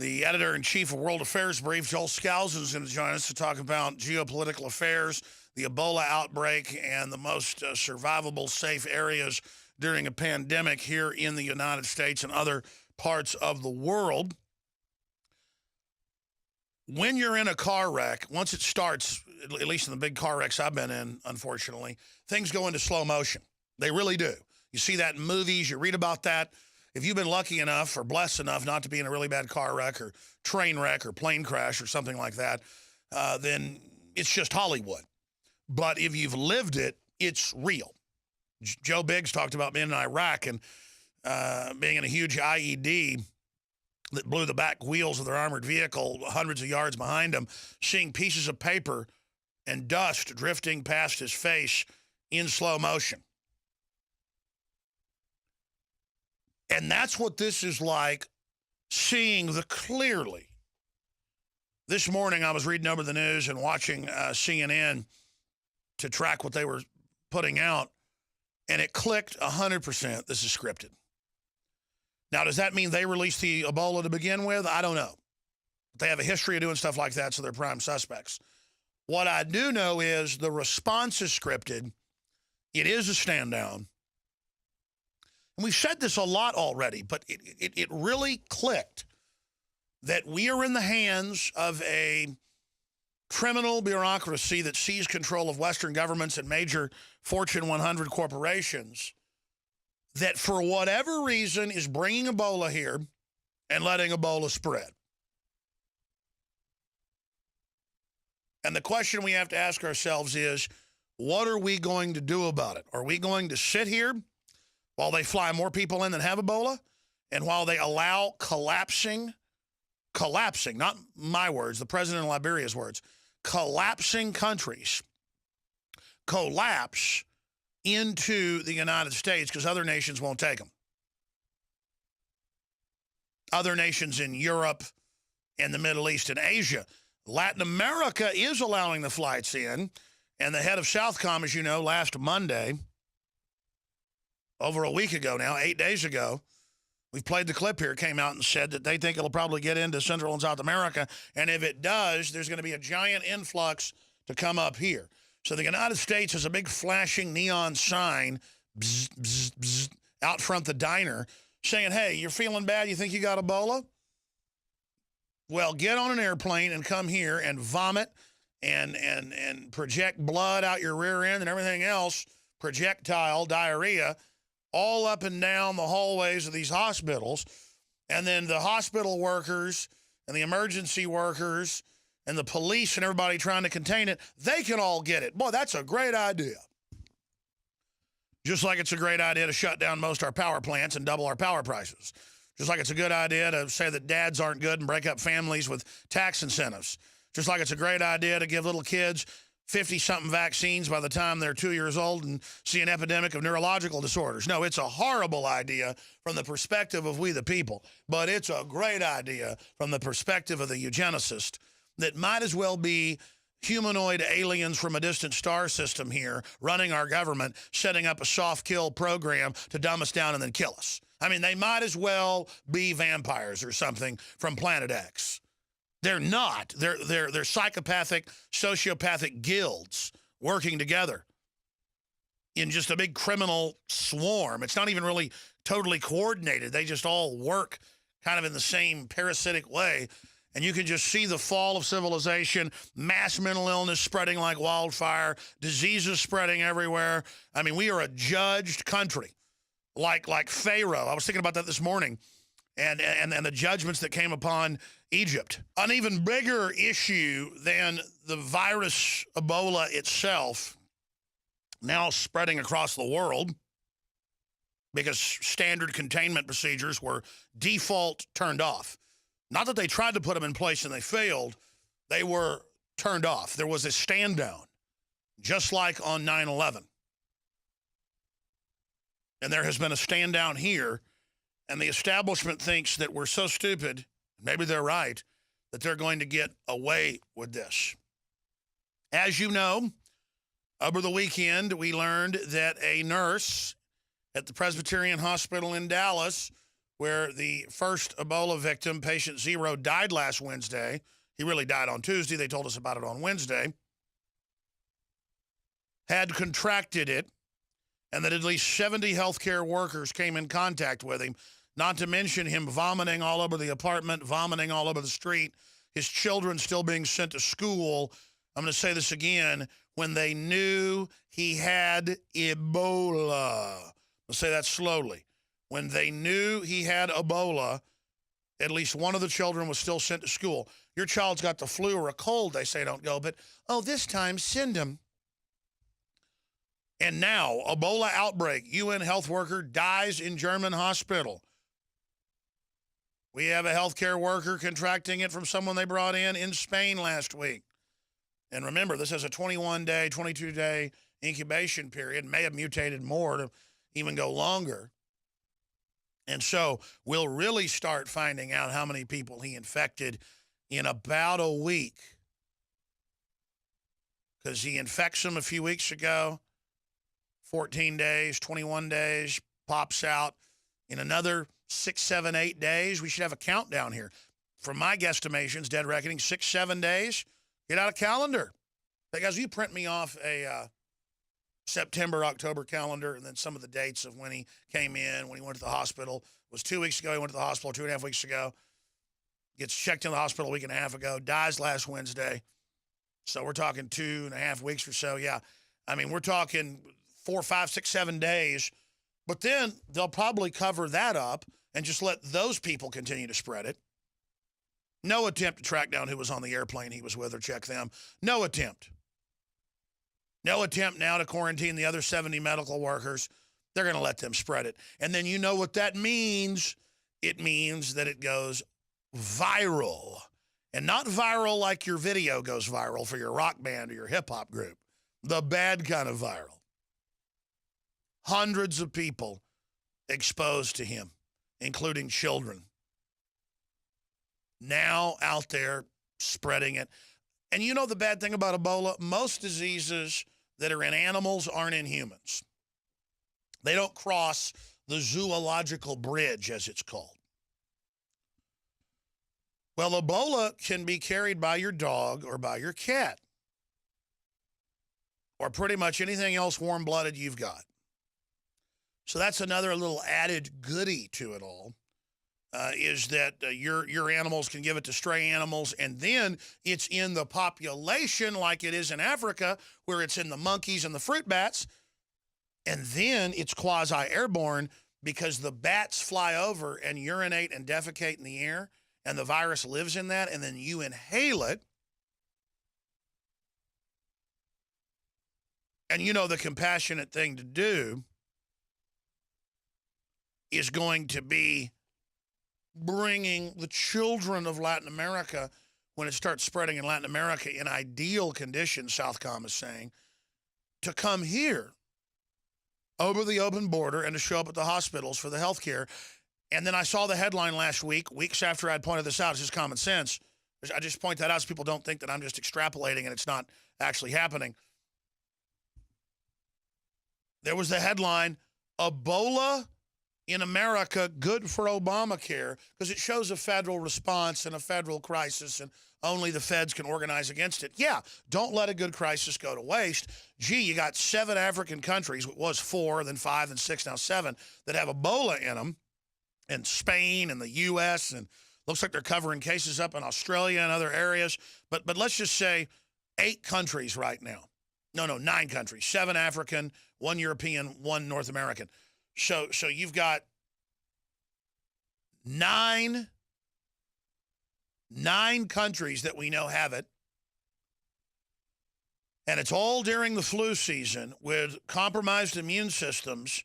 The editor-in-chief of World Affairs Brief, Joel Skousen, is going to join us to talk about geopolitical affairs, the Ebola outbreak, and the most survivable, safe areas during a pandemic here in the United States and other parts of the world. When you're in a car wreck, once it starts, at least in the big car wrecks I've been in, unfortunately, things go into slow motion. They really do. You see that in movies. You read about that. If you've been lucky enough or blessed enough not to be in a really bad car wreck or train wreck or plane crash or something like that, then it's just Hollywood. But if you've lived it, it's real. Joe Biggs talked about being in Iraq and being in a huge IED that blew the back wheels of their armored vehicle hundreds of yards behind him, seeing pieces of paper and dust drifting past his face in slow motion. And that's what this is like, seeing the clearly. This morning I was reading over the news and watching CNN to track what they were putting out, and it clicked 100%. This is scripted. Now, does that mean they released the Ebola to begin with? I don't know. They have a history of doing stuff like that, so they're prime suspects. What I do know is the response is scripted. It is a stand down. And we've said this a lot already, but it really clicked that we are in the hands of a criminal bureaucracy that seized control of Western governments and major Fortune 100 corporations that, for whatever reason, is bringing Ebola here and letting Ebola spread. And the question we have to ask ourselves is, what are we going to do about it? Are we going to sit here while they fly more people in than have Ebola, and while they allow collapsing, not my words, the president of Liberia's words, collapsing countries collapse into the United States because other nations won't take them? Other nations in Europe and the Middle East and Asia. Latin America is allowing the flights in, and the head of Southcom, as you know, last Monday, over a week ago now, 8 days ago, we've played the clip here, came out and said that they think it'll probably get into Central and South America, and if it does, there's going to be a giant influx to come up here. So the United States has a big flashing neon sign bzz, bzz, bzz, out front the diner saying, hey, you're feeling bad? You think you got Ebola? Well, get on an airplane and come here and vomit and project blood out your rear end and everything else, projectile diarrhea, all up and down the hallways of these hospitals. And then the hospital workers and the emergency workers and the police and everybody trying to contain it, they can all get it. Boy, that's a great idea. Just like it's a great idea to shut down most of our power plants and double our power prices. Just like it's a good idea to say that dads aren't good and break up families with tax incentives. Just like it's a great idea to give little kids 50-something vaccines by the time they're 2 years old and see an epidemic of neurological disorders. No, it's a horrible idea from the perspective of we the people, but it's a great idea from the perspective of the eugenicist that might as well be humanoid aliens from a distant star system here running our government, setting up a soft kill program to dumb us down and then kill us. I mean, they might as well be vampires or something from Planet X. They're not. They're psychopathic, sociopathic guilds working together in just a big criminal swarm. It's not even really totally coordinated. They just all work kind of in the same parasitic way. And you can just see the fall of civilization, mass mental illness spreading like wildfire, diseases spreading everywhere. I mean, we are a judged country, like Pharaoh. I was thinking about that this morning. And the judgments that came upon Egypt. An even bigger issue than the virus Ebola itself, now spreading across the world because standard containment procedures were default turned off. Not that they tried to put them in place and they failed. They were turned off. There was a stand down, just like on 9/11. And there has been a stand down here. And the establishment thinks that we're so stupid, maybe they're right, that they're going to get away with this. As you know, over the weekend, we learned that a nurse at the Presbyterian Hospital in Dallas where the first Ebola victim, patient 0, died last Wednesday. He really died on Tuesday. They told us about it on Wednesday. Had contracted it, and that at least 70 healthcare workers came in contact with him, not to mention him vomiting all over the apartment, vomiting all over the street, his children still being sent to school. I'm going to say this again, when they knew he had Ebola. I'll say that slowly. When they knew he had Ebola, at least one of the children was still sent to school. Your child's got the flu or a cold, they say don't go, but, oh, this time send him. And now, Ebola outbreak, UN health worker dies in German hospital. We have a healthcare worker contracting it from someone they brought in Spain last week. And remember, this has a 21-day, 22-day incubation period, may have mutated more to even go longer. And so we'll really start finding out how many people he infected in about a week. Because he infects them a few weeks ago, 14 days, 21 days, pops out. In another 6, 7, 8 days, we should have a countdown here. From my guesstimations, dead reckoning, 6, 7 days, get out a calendar. Hey, guys, will you print me off a September, October calendar, and then some of the dates of when he came in, when he went to the hospital. It was 2 weeks ago, he went to the hospital 2.5 weeks ago. Gets checked in the hospital a week and a half ago, dies last Wednesday. So we're talking 2.5 weeks or so. Yeah, I mean, we're talking 4, 5, 6, 7 days. But then they'll probably cover that up and just let those people continue to spread it. No attempt to track down who was on the airplane he was with or check them. No attempt. No attempt now to quarantine the other 70 medical workers. They're going to let them spread it. And then you know what that means. It means that it goes viral. And not viral like your video goes viral for your rock band or your hip-hop group. The bad kind of viral. Hundreds of people exposed to him, including children. Now out there spreading it. And you know the bad thing about Ebola? Most diseases that are in animals aren't in humans. They don't cross the zoological bridge, as it's called. Well, Ebola can be carried by your dog or by your cat, or pretty much anything else warm-blooded you've got. So that's another little added goodie to it all, is that your animals can give it to stray animals, and then it's in the population like it is in Africa, where it's in the monkeys and the fruit bats, and then it's quasi-airborne because the bats fly over and urinate and defecate in the air, and the virus lives in that, and then you inhale it. And you know the compassionate thing to do is going to be bringing the children of Latin America, when it starts spreading in Latin America in ideal conditions, Southcom is saying, to come here over the open border and to show up at the hospitals for the health care. And then I saw the headline last week, weeks after I'd pointed this out. It's just common sense. I just point that out so people don't think that I'm just extrapolating and it's not actually happening. There was the headline, Ebola in America, good for Obamacare, because it shows a federal response and a federal crisis, and only the feds can organize against it. Yeah, don't let a good crisis go to waste. Gee, you got 7 African countries, it was 4, then 5, then 6, now 7, that have Ebola in them, and Spain and the U.S., and looks like they're covering cases up in Australia and other areas. But let's just say 8 countries right now. No, 9 countries. 7 African, 1 European, 1 North American. So you've got 9 countries that we know have it. And it's all during the flu season with compromised immune systems.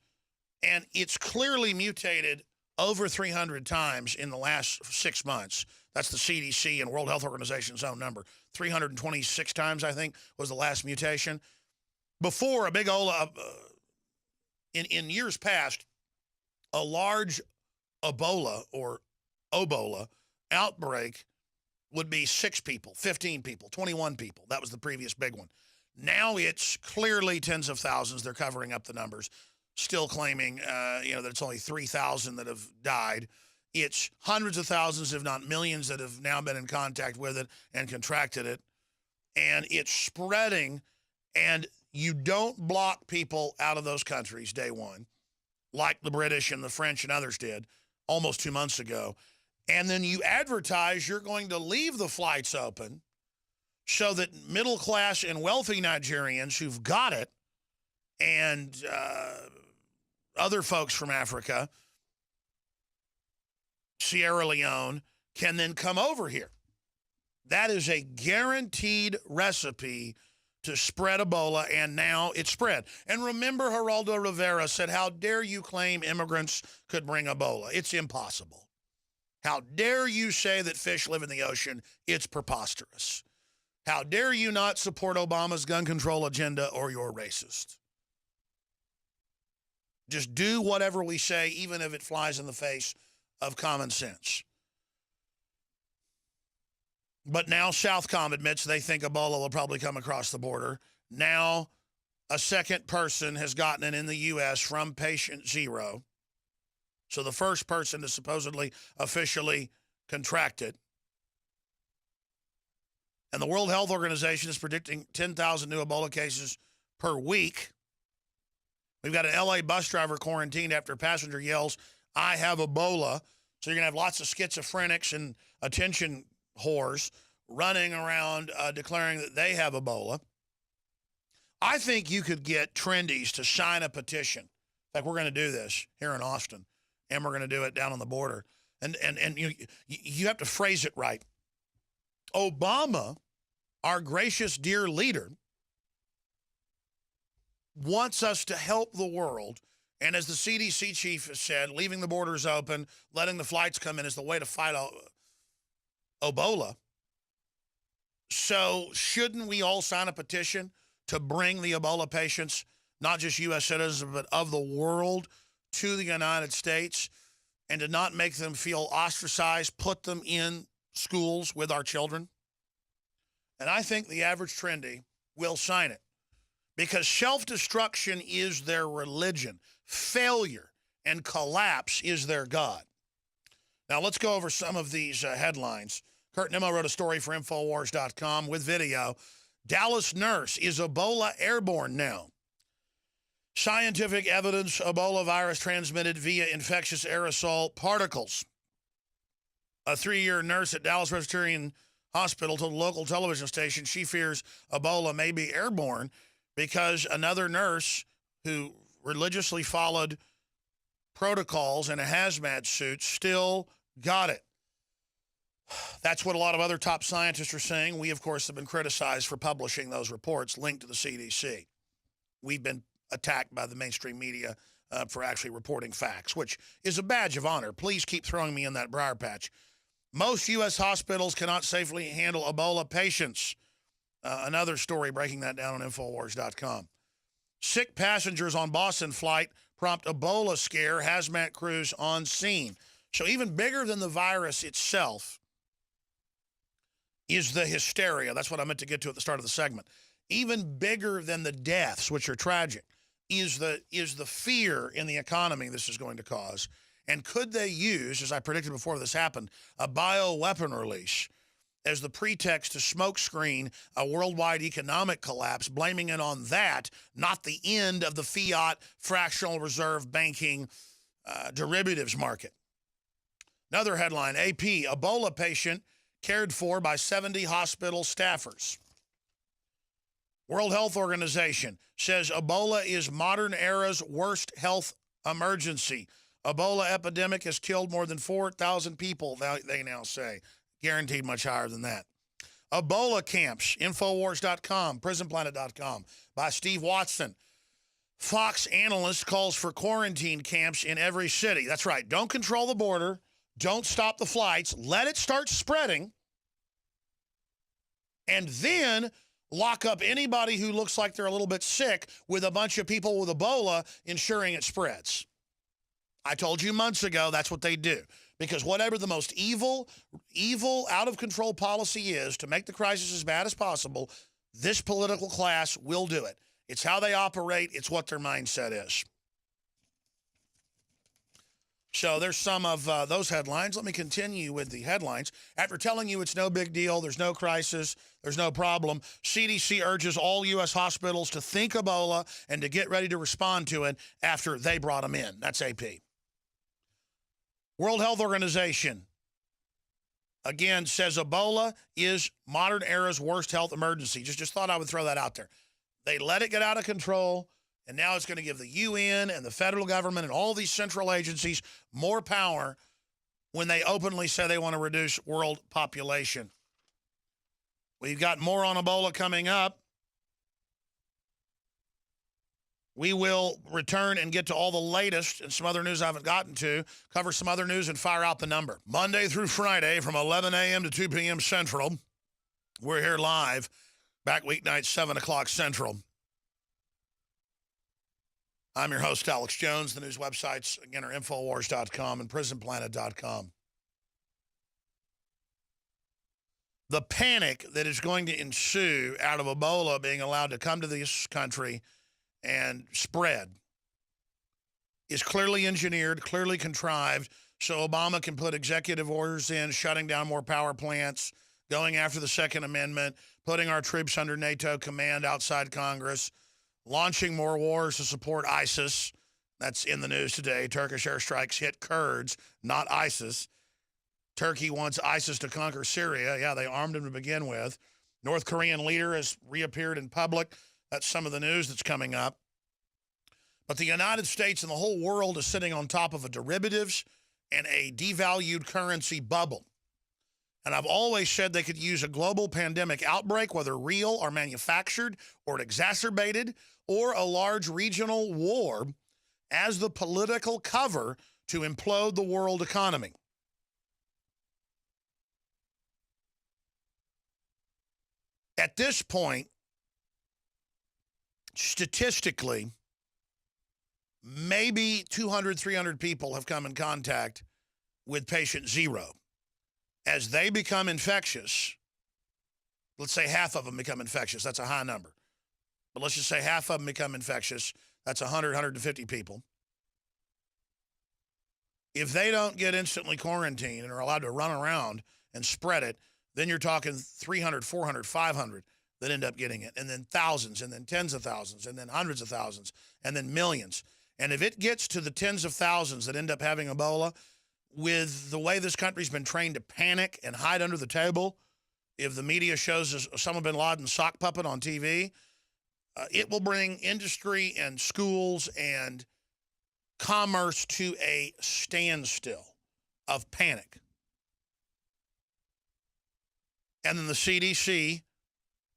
And it's clearly mutated over 300 times in the last 6 months. That's the CDC and World Health Organization's own number. 326 times, I think, was the last mutation. Before, a big in years past, a large Ebola or Obola outbreak would be 6 people, 15 people, 21 people. That was the previous big one. Now it's clearly tens of thousands. They're covering up the numbers, still claiming that it's only 3,000 that have died. It's hundreds of thousands, if not millions, that have now been in contact with it and contracted it. And it's spreading, and you don't block people out of those countries day one, like the British and the French and others did almost 2 months ago. And then you advertise you're going to leave the flights open so that middle class and wealthy Nigerians who've got it and other folks from Africa, Sierra Leone, can then come over here. That is a guaranteed recipe to spread Ebola, and now it's spread. And remember, Geraldo Rivera said, how dare you claim immigrants could bring Ebola? It's impossible. How dare you say that fish live in the ocean? It's preposterous. How dare you not support Obama's gun control agenda, or you're racist? Just do whatever we say, even if it flies in the face of common sense. But now Southcom admits they think Ebola will probably come across the border. Now a second person has gotten it in the U.S. from patient zero. So the first person to supposedly officially contract it. And the World Health Organization is predicting 10,000 new Ebola cases per week. We've got an L.A. bus driver quarantined after a passenger yells, "I have Ebola." So you're going to have lots of schizophrenics and attention whores running around declaring that they have Ebola. I think you could get trendies to sign a petition. In fact, we're going to do this here in Austin, and we're going to do it down on the border. And you have to phrase it right. Obama, our gracious, dear leader, wants us to help the world. And as the CDC chief has said, leaving the borders open, letting the flights come in is the way to fight Ebola. So shouldn't we all sign a petition to bring the Ebola patients, not just U.S. citizens, but of the world, to the United States, and to not make them feel ostracized, put them in schools with our children? And I think the average trendy will sign it, because self-destruction is their religion. Failure and collapse is their God. Now, let's go over some of these headlines. Kurt Nwo wrote a story for Infowars.com with video. Dallas nurse, is Ebola airborne now? Scientific evidence, Ebola virus transmitted via infectious aerosol particles. A 3-year nurse at Dallas Presbyterian Hospital told a local television station she fears Ebola may be airborne because another nurse who religiously followed protocols in a hazmat suit still got it. That's what a lot of other top scientists are saying. We, of course, have been criticized for publishing those reports linked to the CDC. We've been attacked by the mainstream media for actually reporting facts, which is a badge of honor. Please keep throwing me in that briar patch. Most U.S. hospitals cannot safely handle Ebola patients. Another story breaking that down on Infowars.com. Sick passengers on Boston flight prompt Ebola scare, hazmat crews on scene. So even bigger than the virus itself is the hysteria. That's what I meant to get to at the start of the segment. Even bigger than the deaths, which are tragic, is the fear in the economy this is going to cause. And could they use, as I predicted before this happened, a bioweapon release as the pretext to smokescreen a worldwide economic collapse, blaming it on that, not the end of the fiat fractional reserve banking derivatives market. Another headline, AP, Ebola patient cared for by 70 hospital staffers. World Health Organization says Ebola is modern era's worst health emergency. Ebola epidemic has killed more than 4,000 people, they now say. Guaranteed much higher than that. Ebola camps, Infowars.com, PrisonPlanet.com, by Steve Watson. Fox analyst calls for quarantine camps in every city. That's right. Don't control the border. Don't stop the flights. Let it start spreading. And then lock up anybody who looks like they're a little bit sick with a bunch of people with Ebola, ensuring it spreads. I told you months ago that's what they do. Because whatever the most evil, out-of-control policy is to make the crisis as bad as possible, this political class will do it. It's how they operate. It's what their mindset is. So there's some of those headlines. Let me continue with the headlines. After telling you it's no big deal, there's no crisis, there's no problem, CDC urges all U.S. hospitals to think Ebola and to get ready to respond to it after they brought them in. That's AP. World Health Organization, again, says Ebola is modern era's worst health emergency. Just thought I would throw that out there. They let it get out of control. And now it's going to give the UN and the federal government and all these central agencies more power when they openly say they want to reduce world population. We've got more on Ebola coming up. We will return and get to all the latest and some other news I haven't gotten to, cover some other news and fire out the number. Monday through Friday from 11 a.m. to 2 p.m. Central. We're here live, back weeknights, 7 o'clock Central. I'm your host, Alex Jones. The news websites, again, are Infowars.com and PrisonPlanet.com. The panic that is going to ensue out of Ebola being allowed to come to this country and spread is clearly engineered, clearly contrived, so Obama can put executive orders in, shutting down more power plants, going after the Second Amendment, putting our troops under NATO command outside Congress, launching more wars to support ISIS. That's in the news today. Turkish airstrikes hit Kurds, not ISIS. Turkey wants ISIS to conquer Syria. Yeah, they armed them to begin with. North Korean leader has reappeared in public. That's some of the news that's coming up. But the United States and the whole world is sitting on top of a derivatives and a devalued currency bubble. And I've always said they could use a global pandemic outbreak, whether real or manufactured or exacerbated, or a large regional war as the political cover to implode the world economy. At this point, statistically, maybe 200, 300 people have come in contact with patient zero. As they become infectious, let's say half of them become infectious. That's a high number. But let's just say half of them become infectious. That's 100, 150 people. If they don't get instantly quarantined and are allowed to run around and spread it, then you're talking 300, 400, 500 that end up getting it, and then thousands, and then tens of thousands, and then hundreds of thousands, and then millions. And if it gets to the tens of thousands that end up having Ebola, with the way this country's been trained to panic and hide under the table, if the media shows Osama bin Laden sock puppet on TV, it will bring industry and schools and commerce to a standstill of panic. And then the CDC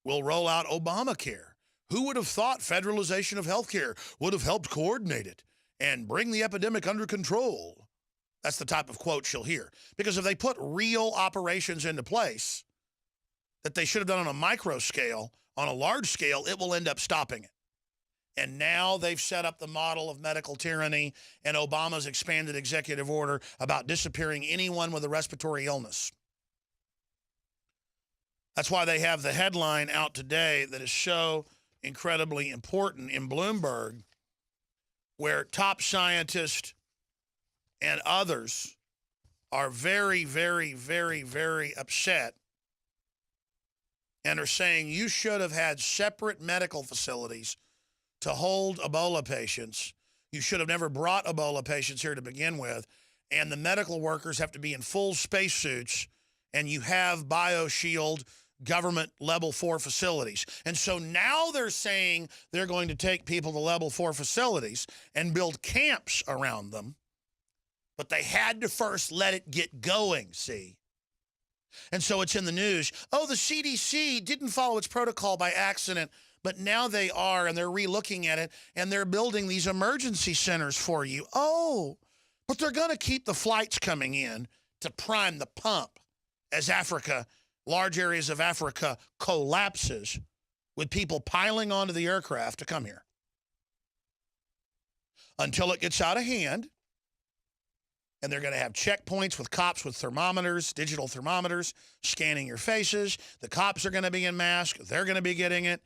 will roll out Obamacare. Who would have thought federalization of healthcare would have helped coordinate it and bring the epidemic under control? That's the type of quote she'll hear. Because if they put real operations into place that they should have done on a micro scale, on a large scale, it will end up stopping it. And now they've set up the model of medical tyranny and Obama's expanded executive order about disappearing anyone with a respiratory illness. That's why they have the headline out today that is so incredibly important in Bloomberg, where top scientists and others are very, very, very, very upset and are saying you should have had separate medical facilities to hold Ebola patients. You should have never brought Ebola patients here to begin with. And the medical workers have to be in full spacesuits, and you have BioShield government level 4 facilities. And so now they're saying they're going to take people to level 4 facilities and build camps around them. But they had to first let it get going, see? And so it's in the news. Oh, the CDC didn't follow its protocol by accident, but now they are, and they're re-looking at it, and they're building these emergency centers for you. Oh, but they're going to keep the flights coming in to prime the pump as large areas of Africa collapses with people piling onto the aircraft to come here. Until it gets out of hand. And they're going to have checkpoints with cops with thermometers, digital thermometers, scanning your faces. The cops are going to be in masks. They're going to be getting it.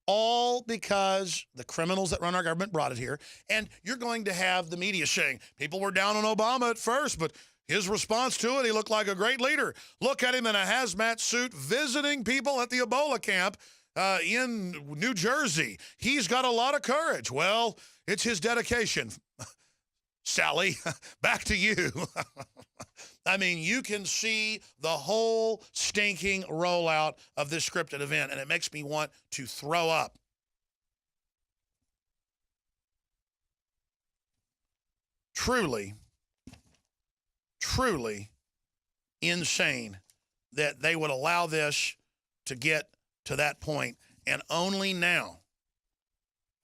All because the criminals that run our government brought it here. And you're going to have the media saying, people were down on Obama at first, but his response to it, he looked like a great leader. Look at him in a hazmat suit visiting people at the Ebola camp in New Jersey. He's got a lot of courage. Well, it's his dedication. Sally, back to you. I mean, you can see the whole stinking rollout of this scripted event, and it makes me want to throw up. Truly, truly insane that they would allow this to get to that point and only now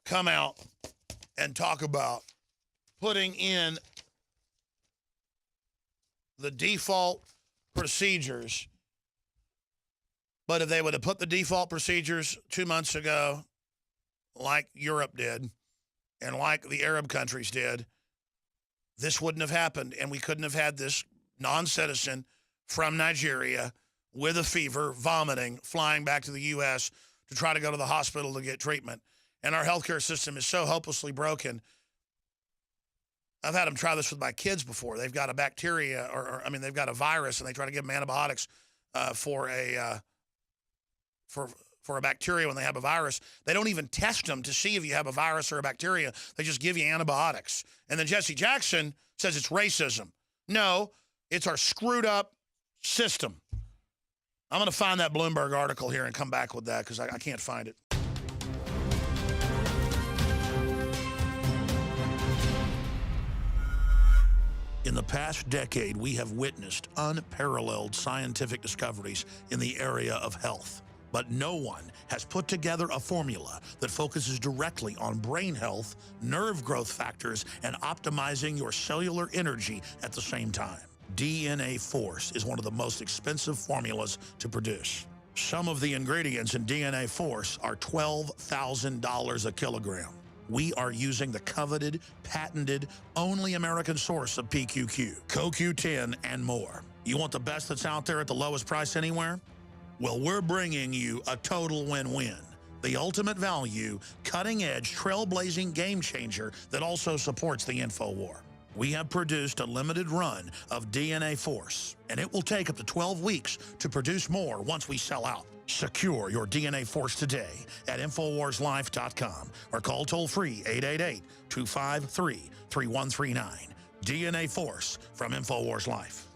come out and talk about putting in the default procedures. But if they would have put the default procedures 2 months ago, like Europe did, and like the Arab countries did, this wouldn't have happened, and we couldn't have had this non-citizen from Nigeria with a fever, vomiting, flying back to the U.S. to try to go to the hospital to get treatment. And our healthcare system is so hopelessly broken. I've had them try this with my kids before. They've got a bacteria, they've got a virus, and they try to give them antibiotics for a bacteria when they have a virus. They don't even test them to see if you have a virus or a bacteria. They just give you antibiotics. And then Jesse Jackson says it's racism. No, it's our screwed up system. I'm going to find that Bloomberg article here and come back with that because I can't find it. In the past decade, we have witnessed unparalleled scientific discoveries in the area of health. But no one has put together a formula that focuses directly on brain health, nerve growth factors, and optimizing your cellular energy at the same time. DNA Force is one of the most expensive formulas to produce. Some of the ingredients in DNA Force are $12,000 a kilogram. We are using the coveted, patented, only American source of PQQ, CoQ10, and more. You want the best that's out there at the lowest price anywhere? Well, we're bringing you a total win-win. The ultimate value, cutting-edge, trailblazing game changer that also supports the InfoWar. We have produced a limited run of DNA Force, and it will take up to 12 weeks to produce more once we sell out. Secure your DNA Force today at InfoWarsLife.com or call toll-free 888-253-3139. DNA Force from InfoWars Life.